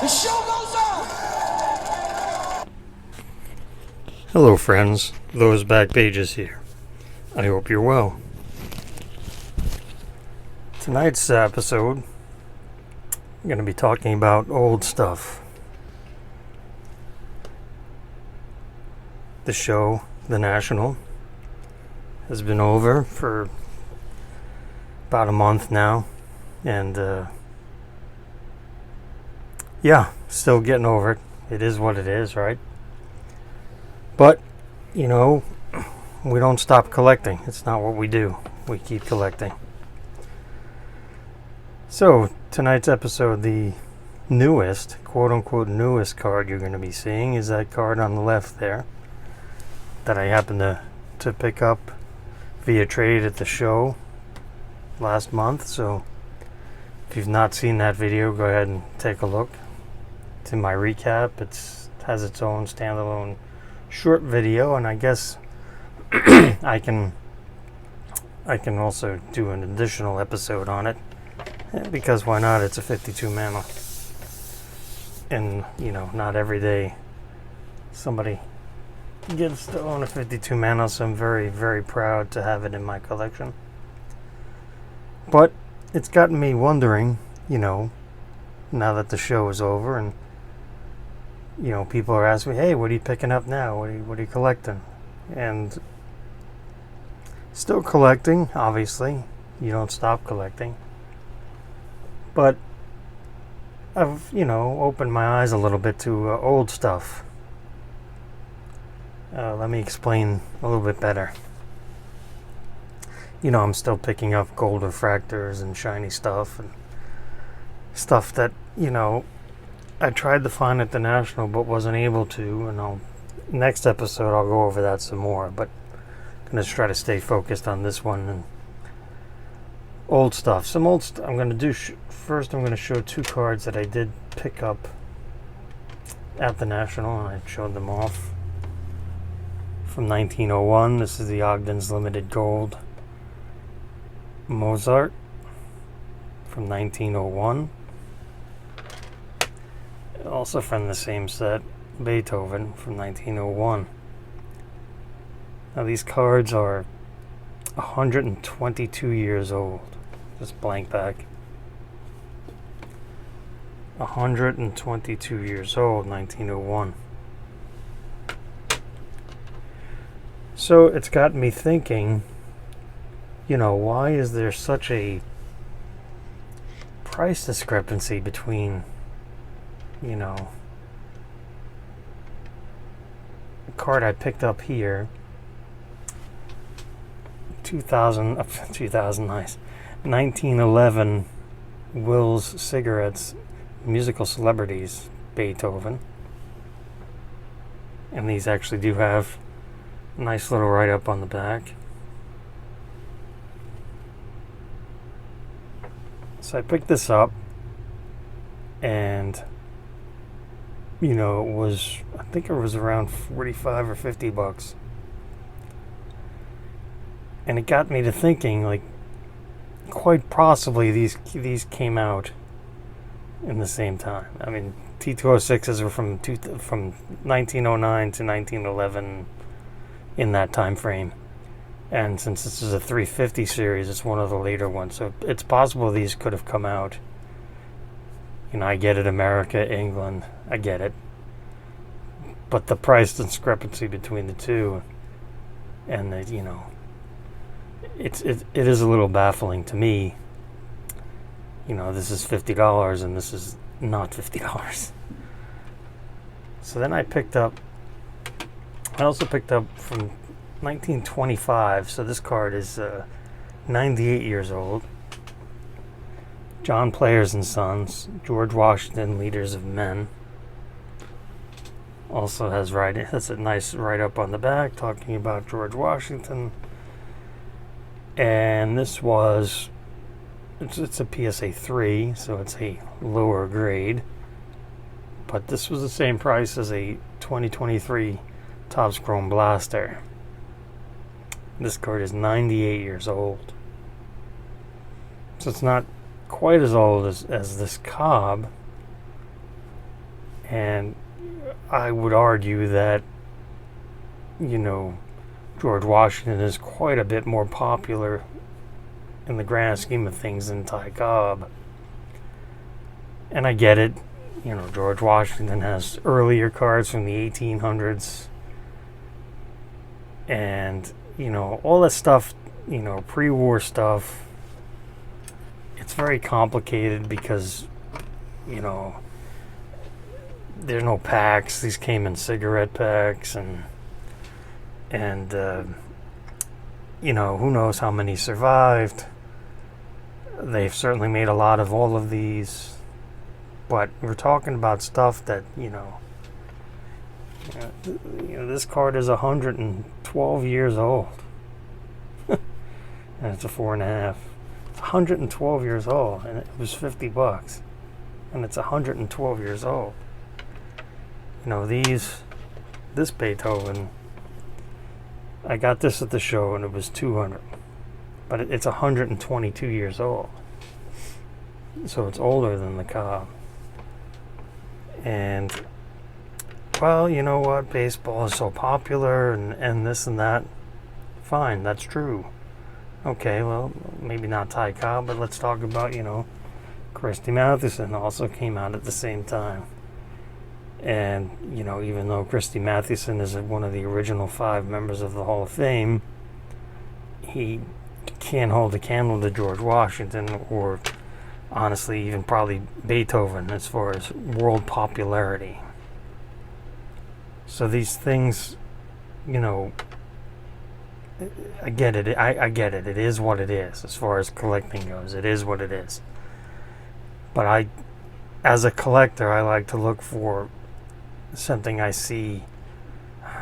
The show goes on! Hello friends, Those Back Pages here. I hope you're well. Tonight's episode, I'm going to be talking about old stuff. The show, The National, has been over for about a month now, and still getting over it. It is what it is, right? But, you know, we don't stop collecting. It's not what we do. We keep collecting. So, tonight's episode, the newest, quote-unquote newest card you're going to be seeing is that card on the left there that I happened to pick up via trade at the show last month. So, if you've not seen that video, go ahead and take a look. It's in my recap. It has its own standalone short video, and I guess I can also do an additional episode on it, because why not? It's a 52 mana, and you know, not every day somebody gets to own a 52 mana, so I'm very, very proud to have it in my collection. But it's gotten me wondering, you know, now that the show is over, and you know, people are asking me, hey, what are you picking up now? What are you collecting? And still collecting, obviously. You don't stop collecting. But I've, you know, opened my eyes a little bit to old stuff. Let me explain a little bit better. You know, I'm still picking up gold refractors and shiny stuff, and stuff that, you know, I tried to find at the National but wasn't able to, and next episode I'll go over that some more, but I'm going to try to stay focused on this one. And old stuff. Some old stuff. I'm going to do first. I'm going to show two cards that I did pick up at the National, and I showed them off. From 1901, this is the Ogden's Limited Gold Mozart from 1901. Also from the same set, Beethoven from 1901. Now these cards are 122 years old. Just blank back. 122 years old, 1901. So it's got me thinking, you know, why is there such a price discrepancy between, you know, the card I picked up here, 1911 Will's Cigarettes, Musical Celebrities, Beethoven. And these actually do have a nice little write-up on the back. So I picked this up, and you know, I think it was around 45 or 50 bucks. And it got me to thinking, like, quite possibly these came out in the same time. I mean, T206s were from 1909 to 1911 in that time frame. And since this is a 350 series, it's one of the later ones. So it's possible these could have come out. You know, I get it, America, England, I get it. But the price discrepancy between the two, and the, you know, it is a little baffling to me. You know, this is $50 and this is not $50. So then I also picked up from 1925. So this card is 98 years old. John Players and Sons, George Washington, Leaders of Men. Also has a nice write-up on the back talking about George Washington. And this was, it's a PSA 3, so it's a lower grade. But this was the same price as a 2023 Topps Chrome Blaster. This card is 98 years old. So it's not quite as old as this Cobb, And I would argue that, George Washington is quite a bit more popular in the grand scheme of things than Ty Cobb. And I get it. George Washington has earlier cards from the 1800s. And, all that stuff, pre-war stuff, it's very complicated because, there's no packs. These came in cigarette packs and who knows how many survived. They've certainly made a lot of all of these, but we're talking about stuff that, this card is 112 years old. And it's a 4.5. It's 112 years old, and it was $50. And it's 112 years old. This Beethoven, I got this at the show and it was 200, but it's 122 years old, so it's older than the Cobb. And well, you know what, baseball is so popular and this and that. Fine, that's true. Okay, well, maybe not Ty Cobb, but let's talk about, Christy Mathewson also came out at the same time. And, even though Christy Mathewson is one of the original 5 members of the Hall of Fame, he can't hold a candle to George Washington or, honestly, even probably Beethoven as far as world popularity. So these things, I get it. I get it. It is what it is as far as collecting goes. It is what it is. But as a collector, I like to look for something I see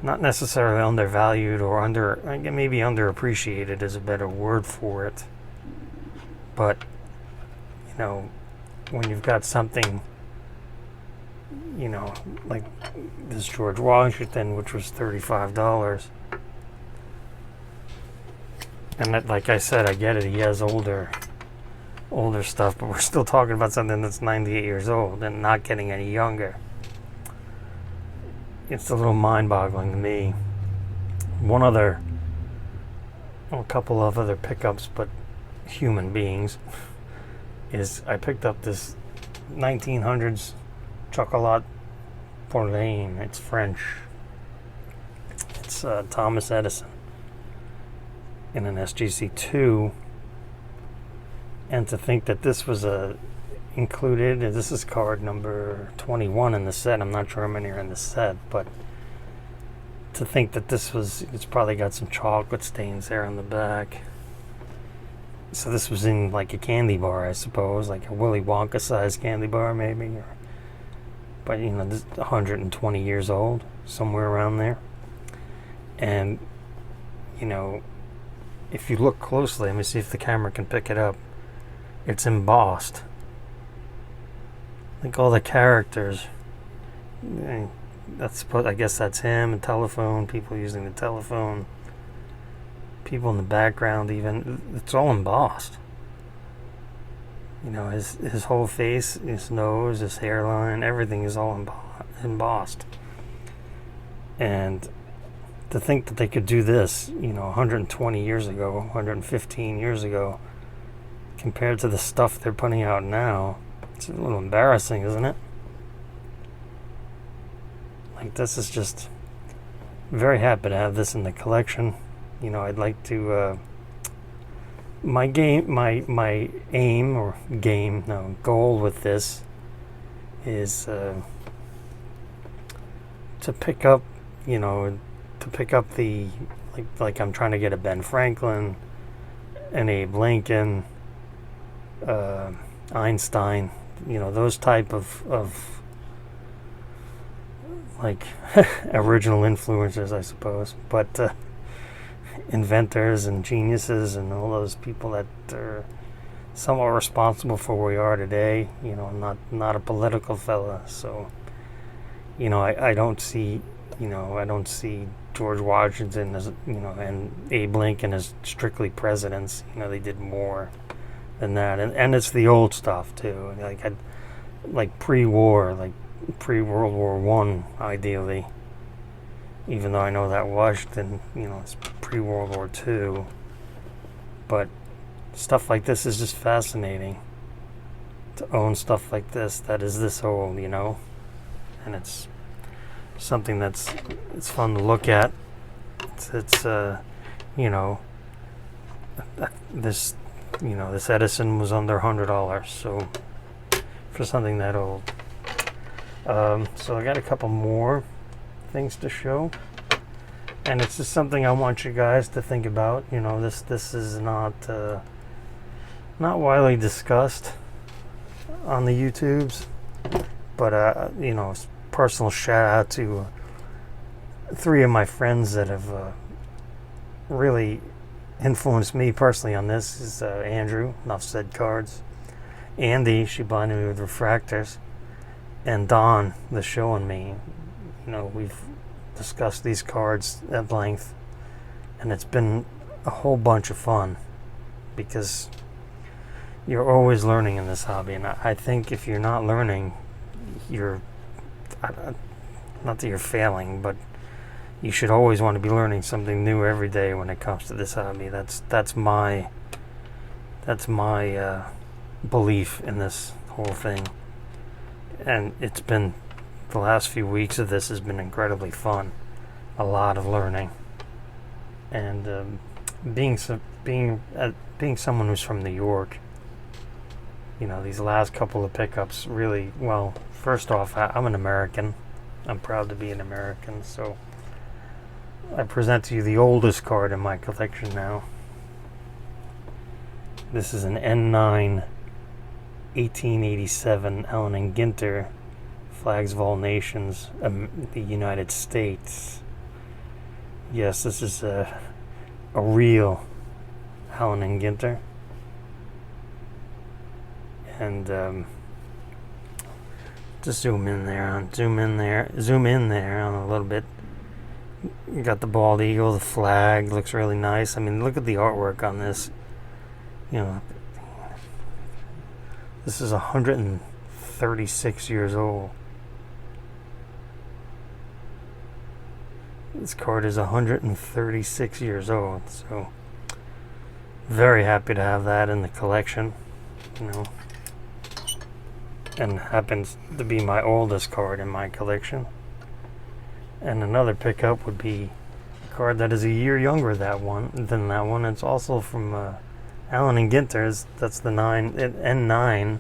not necessarily undervalued or maybe underappreciated is a better word for it. But, when you've got something, like this George Washington, which was $35, and that, like I said, I get it, he has older stuff, but we're still talking about something that's 98 years old and not getting any younger. It's a little mind-boggling to me. A couple of other pickups, but human beings, is I picked up this 1900s Chocolat Praline. It's French. It's Thomas Edison in an SGC2. And to think that this was included, this is card number 21 in the set. I'm not sure how many are in the set, but to think that it's probably got some chocolate stains there on the back. So this was in like a candy bar, I suppose, like a Willy Wonka sized candy bar maybe. But this is 120 years old, somewhere around there. And, if you look closely, let me see if the camera can pick it up. It's embossed. Like all the characters. I guess that's him, a telephone, people using the telephone, people in the background even. It's all embossed. His whole face, his nose, his hairline, everything is all embossed. And to think that they could do this, 120 years ago, 115 years ago, compared to the stuff they're putting out now, it's a little embarrassing, isn't it? Like, this is just very happy to have this in the collection. I'd like to my aim or goal with this is to pick up the like I'm trying to get a Ben Franklin, an Abe Lincoln, Einstein, those type of like original influencers, I suppose, but inventors and geniuses and all those people that are somewhat responsible for where we are today. I'm not a political fella, so I don't see George Washington as and Abe Lincoln as strictly presidents. They did more than that, and it's the old stuff too. Like pre-war, like pre-World War One, ideally. Even though I know that Washington, it's pre-World War Two. But stuff like this is just fascinating. To own stuff like this that is this old, and it's something it's fun to look at. It's this this Edison was under $100, so for something that old. So I got a couple more things to show, and it's just something I want you guys to think about. This is not widely discussed on the YouTubes, but personal shout out to three of my friends that have really influenced me personally on this. Is Andrew, Enough Said Cards, Andy, she blinded me with refractors, and Don, the show and me. We've discussed these cards at length, and it's been a whole bunch of fun because you're always learning in this hobby, and I think if you're not learning, you're not that you're failing, but you should always want to be learning something new every day when it comes to this hobby. That's my belief in this whole thing, and it's been the last few weeks of this has been incredibly fun, a lot of learning, and being someone who's from New York. These last couple of pickups really, well, first off, I'm an American. I'm proud to be an American, so I present to you the oldest card in my collection now. This is an N9 1887 Allen and Ginter, Flags of All Nations, the United States. Yes, this is a real Allen and Ginter. And just zoom in there on a little bit. You got the bald eagle, the flag looks really nice. I mean, look at the artwork on this. This is 136 years old. This card is 136 years old, so very happy to have that in the collection. And happens to be my oldest card in my collection. And another pickup would be a card that is a year younger than that one. It's also from Allen and Ginter's. That's the N9.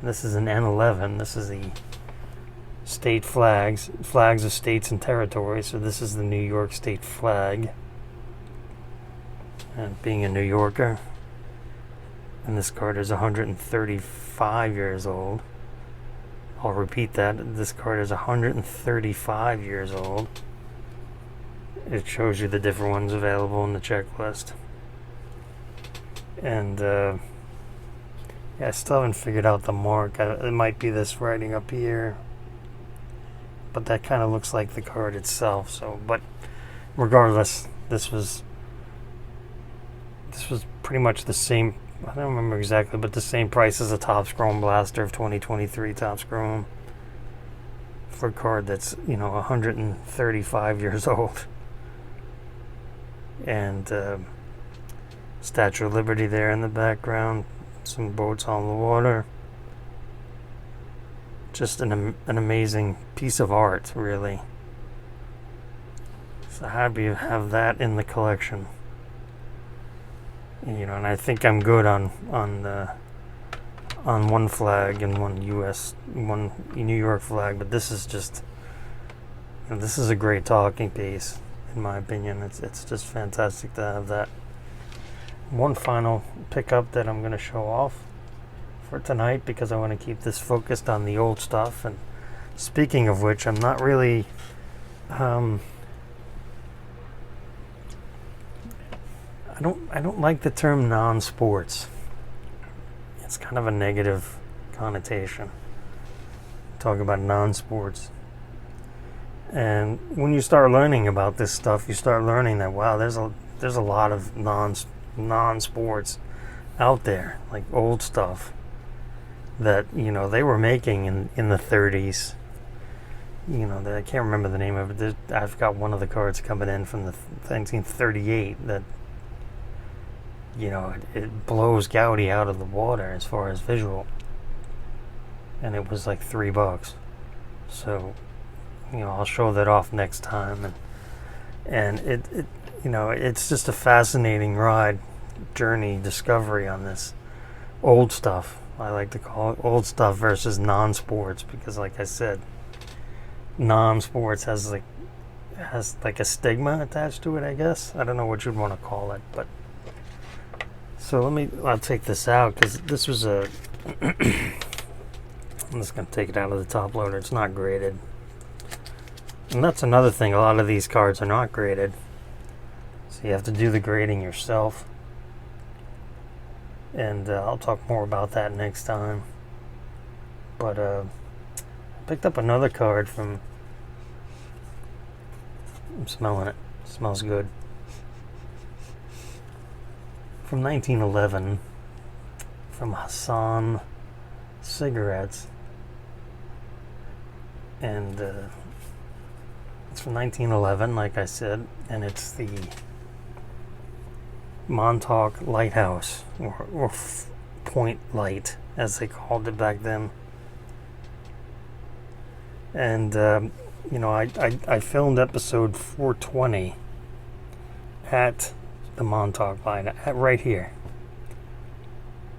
This is an N11. This is the state flags of states and territories. So this is the New York state flag. And being a New Yorker, and this card is 135 years old. I'll repeat that. This card is 135 years old. It shows you the different ones available in the checklist. And I still haven't figured out the mark. It might be this writing up here, but that kind of looks like the card itself. So, but regardless, this was pretty much the same. I don't remember exactly, but the same price as a Topps Chrome Blaster of 2023 Topps Chrome for a card that's 135 years old. And Statue of Liberty there in the background, some boats on the water. Just an amazing piece of art, really. So happy to have that in the collection. And I think I'm good on one flag and one New York flag, but this is just this is a great talking piece, in my opinion. It's just fantastic to have that. One final pickup that I'm going to show off for tonight, because I want to keep this focused on the old stuff. And speaking of which, I'm not really I don't like the term non-sports. It's kind of a negative connotation. Talk about non-sports. And when you start learning about this stuff, you start learning that wow, there's a lot of non-sports out there, like old stuff that they were making in the 30s, I can't remember the name of it. I've got one of the cards coming in from the 1938 that, it blows Gaudi out of the water as far as visual. And it was like $3. So, I'll show that off next time. And it's just a fascinating ride, journey, discovery on this old stuff. I like to call it old stuff versus non-sports, because like I said, non-sports has like a stigma attached to it, I guess. I don't know what you'd want to call it, but so I'll take this out, because this was I'm just going to take it out of the top loader. It's not graded. And that's another thing. A lot of these cards are not graded. So you have to do the grading yourself. And I'll talk more about that next time. But I picked up another card from... I'm smelling it. It smells good. From 1911. From Hassan Cigarettes. And it's from 1911, like I said. And it's the Montauk Lighthouse, or Point Light, as they called it back then. And I filmed episode 420 at the Montauk Light, right here.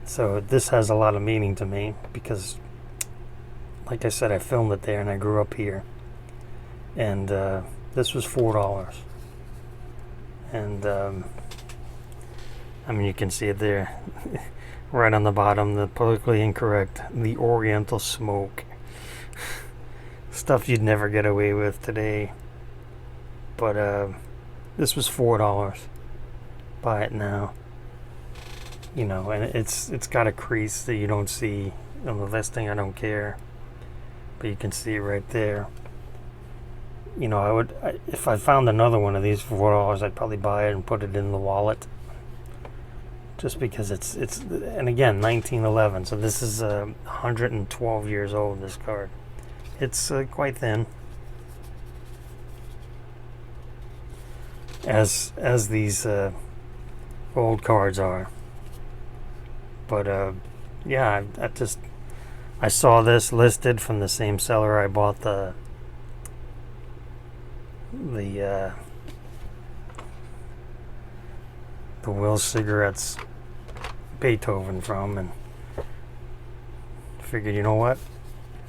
So this has a lot of meaning to me, because like I said, I filmed it there and I grew up here. And this was $4. And you can see it there right on the bottom, the politically incorrect, the Oriental Smoke. Stuff you'd never get away with today. But this was $4. Buy it now. And it's got a crease that you don't see on the listing. I don't care, but you can see it right there. If I found another one of these for $4, I'd probably buy it and put it in the wallet. Just because it's and again, 1911, so this is 112 years old, this card. It's quite thin, as these old cards are. But yeah, I saw this listed from the same seller I bought the Will Cigarettes Beethoven from, and figured, you know what,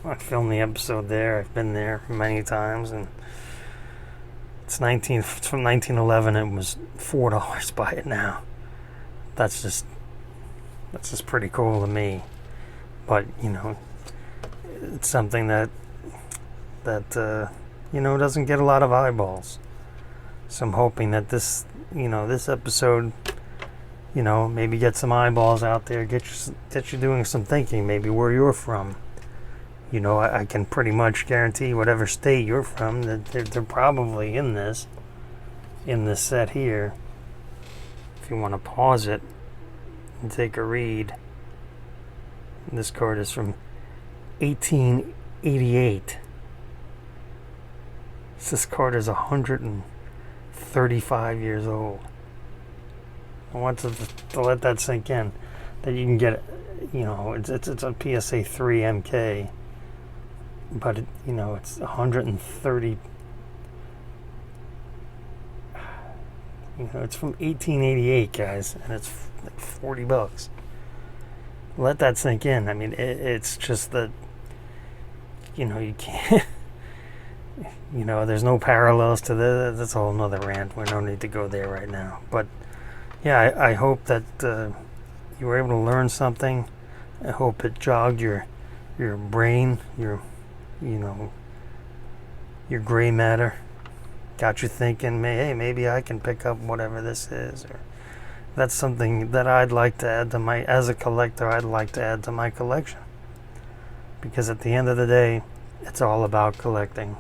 I filmed the episode there. I've been there many times, and it's from 1911. It was $4. Buy it now. That's just pretty cool to me. But it's something that doesn't get a lot of eyeballs. So I'm hoping that this episode, maybe get some eyeballs out there, get you doing some thinking, maybe where you're from. I can pretty much guarantee whatever state you're from, that they're probably in this set here. If you want to pause it and take a read. This card is from 1888. This card is 135 years old. I want to let that sink in. That you can get, it's a PSA 3 MK, but it's 130. It's from 1888, guys, and it's like $40. Let that sink in. It's just that, you can't. There's no parallels to this. That's a whole nother rant. We don't need to go there right now. But yeah, I hope that you were able to learn something. I hope it jogged your brain, your gray matter, got you thinking, hey, maybe I can pick up whatever this is, or that's something that I'd like to add to as a collector, I'd like to add to my collection. Because at the end of the day, it's all about collecting.